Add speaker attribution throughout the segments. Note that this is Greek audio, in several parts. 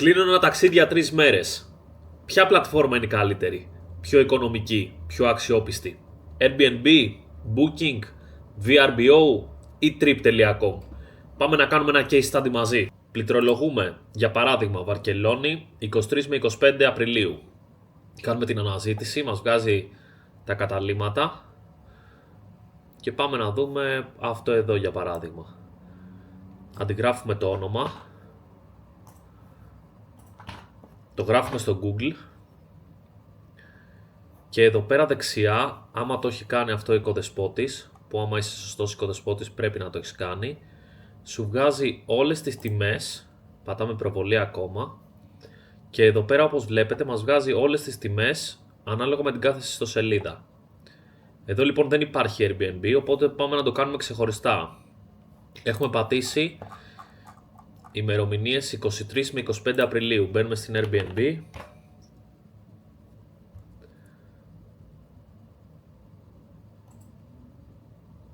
Speaker 1: Κλείνω ένα ταξίδι για 3 μέρες. Ποια πλατφόρμα είναι η καλύτερη, πιο οικονομική, πιο αξιόπιστη? Airbnb, Booking, VRBO ή Trip.com? Πάμε να κάνουμε ένα case study μαζί. Πληκτρολογούμε, για παράδειγμα, Βαρκελόνη, 23 με 25 Απριλίου. Κάνουμε την αναζήτηση, μας βγάζει τα καταλύματα και πάμε να δούμε αυτό εδώ για παράδειγμα. Αντιγράφουμε το όνομα, το γράφουμε στο Google και εδώ πέρα δεξιά, άμα το έχει κάνει αυτό ο οικοδεσπότης, που άμα είσαι σωστός οικοδεσπότης πρέπει να το έχει κάνει, σου βγάζει όλες τις τιμές, πατάμε προβολή ακόμα και εδώ πέρα όπως βλέπετε μας βγάζει όλες τις τιμές ανάλογα με την κάθε ιστοσελίδα. Εδώ λοιπόν δεν υπάρχει Airbnb, οπότε πάμε να το κάνουμε ξεχωριστά. Έχουμε πατήσει ημερομηνίες 23 με 25 Απριλίου. Μπαίνουμε στην Airbnb.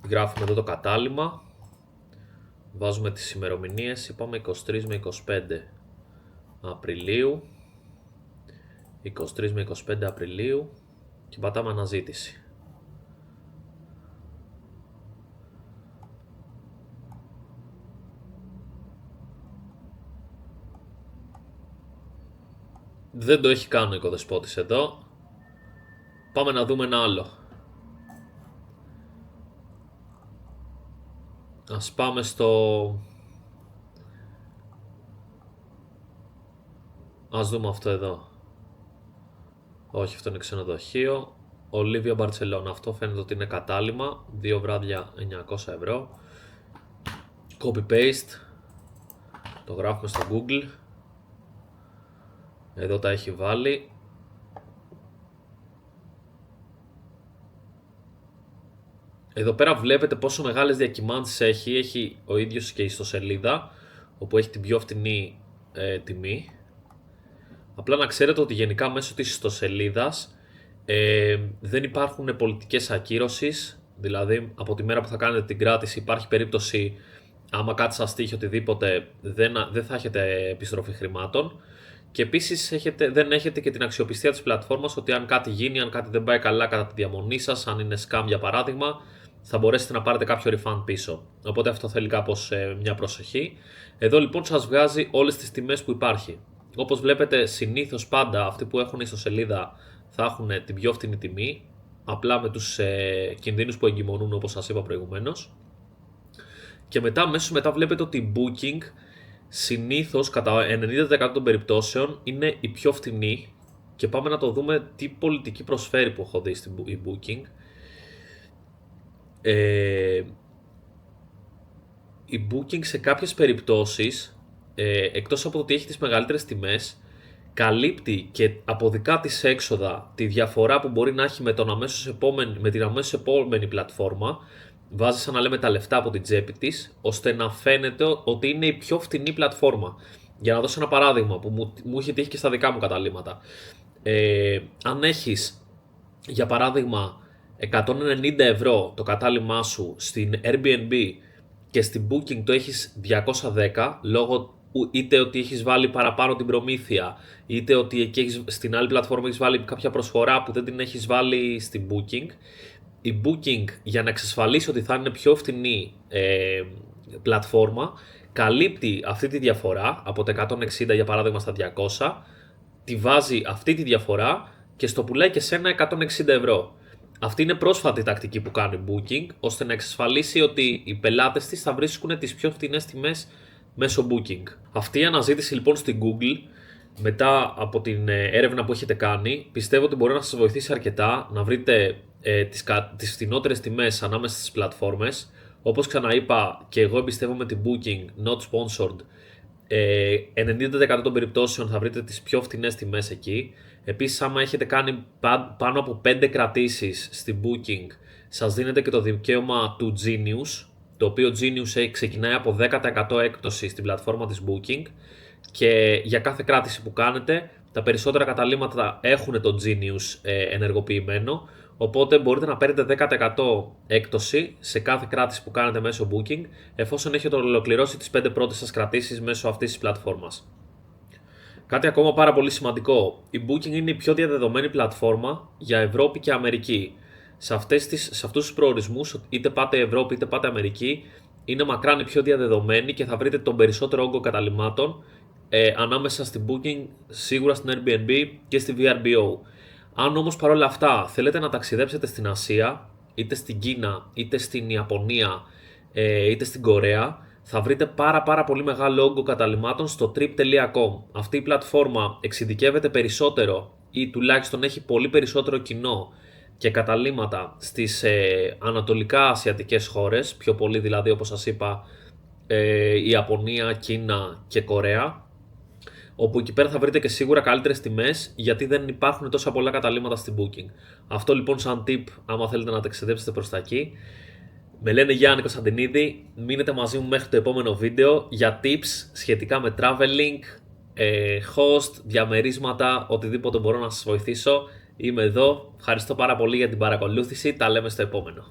Speaker 1: Γράφουμε εδώ το κατάλημα. Βάζουμε τις ημερομηνίες. Είπαμε 23 με 25 Απριλίου. 23 με 25 Απριλίου. Και πατάμε αναζήτηση. Δεν το έχει κάνει ο οικοδεσπότης εδώ. Πάμε να δούμε ένα άλλο. Ας πάμε Ας δούμε αυτό εδώ. Όχι, αυτό είναι ξενοδοχείο. Ολίβια Μπαρτσελώνα. Αυτό φαίνεται ότι είναι κατάλημα. 2 βράδια 900 ευρώ. Copy paste. Το γράφουμε στο Google. Εδώ τα έχει βάλει. Εδώ πέρα βλέπετε πόσο μεγάλες διακυμάνσεις έχει. Έχει ο ίδιος και η ιστοσελίδα, όπου έχει την πιο φτηνή τιμή. Απλά να ξέρετε ότι γενικά μέσω της ιστοσελίδας δεν υπάρχουν πολιτικές ακύρωσης. Δηλαδή από τη μέρα που θα κάνετε την κράτηση υπάρχει περίπτωση, άμα κάτι σας τύχει οτιδήποτε, δεν θα έχετε επιστροφή χρημάτων. Και επίσης δεν έχετε και την αξιοπιστία της πλατφόρμας, ότι αν κάτι γίνει, αν κάτι δεν πάει καλά κατά τη διαμονή σας, αν είναι scam για παράδειγμα, θα μπορέσετε να πάρετε κάποιο refund πίσω. Οπότε αυτό θέλει κάπως μια προσοχή. Εδώ λοιπόν σας βγάζει όλες τις τιμές που υπάρχει. Όπως βλέπετε, συνήθως πάντα αυτοί που έχουν ιστοσελίδα θα έχουν την πιο φθηνή τιμή, απλά με τους κινδύνους που εγκυμονούν, όπως σας είπα προηγουμένως. Και μετά βλέπετε ότι η Booking συνήθως κατά 90% των περιπτώσεων είναι η πιο φθηνή. Και πάμε να το δούμε τι πολιτική προσφέρει που έχω δει στην Booking. Η Booking σε κάποιες περιπτώσεις, εκτός από το ότι έχει τις μεγαλύτερες τιμές, καλύπτει και από δικά της έξοδα τη διαφορά που μπορεί να έχει με την αμέσως επόμενη πλατφόρμα. Βάζει σαν να λέμε τα λεφτά από την τσέπη της, ώστε να φαίνεται ότι είναι η πιο φτηνή πλατφόρμα. Για να δώσω ένα παράδειγμα που μου είχε τύχει και στα δικά μου καταλύματα. Αν έχεις για παράδειγμα 190 ευρώ το κατάλημά σου στην Airbnb και στην Booking το έχεις 210, λόγω είτε ότι έχεις βάλει παραπάνω την προμήθεια, είτε ότι εκεί στην άλλη πλατφόρμα έχεις βάλει κάποια προσφορά που δεν την έχεις βάλει στην Booking, η Booking, για να εξασφαλίσει ότι θα είναι πιο φθηνή πλατφόρμα, καλύπτει αυτή τη διαφορά από τα 160 για παράδειγμα στα 200, τη βάζει αυτή τη διαφορά και στο πουλάει και σε ένα 160 ευρώ. Αυτή είναι πρόσφατη τακτική που κάνει Booking, ώστε να εξασφαλίσει ότι οι πελάτες της θα βρίσκουν τις πιο φθηνές τιμές μέσω Booking. Αυτή η αναζήτηση λοιπόν στην Google, μετά από την έρευνα που έχετε κάνει, πιστεύω ότι μπορεί να σας βοηθήσει αρκετά να βρείτε τις φθηνότερες τιμές ανάμεσα στις πλατφόρμες. Όπως ξαναείπα, και εγώ εμπιστεύομαι την Booking, not sponsored. 90% των περιπτώσεων θα βρείτε τις πιο φθηνές τιμές εκεί. Επίσης, άμα έχετε κάνει πάνω από 5 κρατήσεις στην Booking, σας δίνεται και το δικαίωμα του Genius, το οποίο Genius ξεκινάει από 10% έκπτωση στην πλατφόρμα της Booking, και για κάθε κράτηση που κάνετε, τα περισσότερα καταλύματα έχουν το Genius ενεργοποιημένο, οπότε μπορείτε να παίρνετε 10% έκπτωση σε κάθε κράτηση που κάνετε μέσω Booking, εφόσον έχετε ολοκληρώσει τις 5 πρώτες σας κρατήσεις μέσω αυτής της πλατφόρμας. Κάτι ακόμα πάρα πολύ σημαντικό. Η Booking είναι η πιο διαδεδομένη πλατφόρμα για Ευρώπη και Αμερική. Σε αυτούς τους προορισμούς, είτε πάτε Ευρώπη είτε πάτε Αμερική, είναι μακράν η πιο διαδεδομένη και θα βρείτε τον περισσότερο όγκο καταλυμάτων ανάμεσα στην Booking, σίγουρα στην Airbnb και στη VRBO. Αν όμως παρόλα αυτά θέλετε να ταξιδέψετε στην Ασία, είτε στην Κίνα, είτε στην Ιαπωνία, είτε στην Κορέα, θα βρείτε πάρα πολύ μεγάλο όγκο καταλυμάτων στο trip.com. Αυτή η πλατφόρμα εξειδικεύεται περισσότερο ή τουλάχιστον έχει πολύ περισσότερο κοινό και καταλύματα στις ανατολικά ασιατικές χώρες, πιο πολύ δηλαδή όπως σας είπα Ιαπωνία, Κίνα και Κορέα, όπου εκεί πέρα θα βρείτε και σίγουρα καλύτερες τιμές γιατί δεν υπάρχουν τόσα πολλά καταλύματα στην Booking. Αυτό λοιπόν σαν tip άμα θέλετε να ταξιδέψετε προς τα εκεί. Με λένε Γιάννη Κωνσταντινίδη, μείνετε μαζί μου μέχρι το επόμενο βίντεο για tips σχετικά με traveling, host, διαμερίσματα, οτιδήποτε μπορώ να σας βοηθήσω. Είμαι εδώ, ευχαριστώ πάρα πολύ για την παρακολούθηση, τα λέμε στο επόμενο.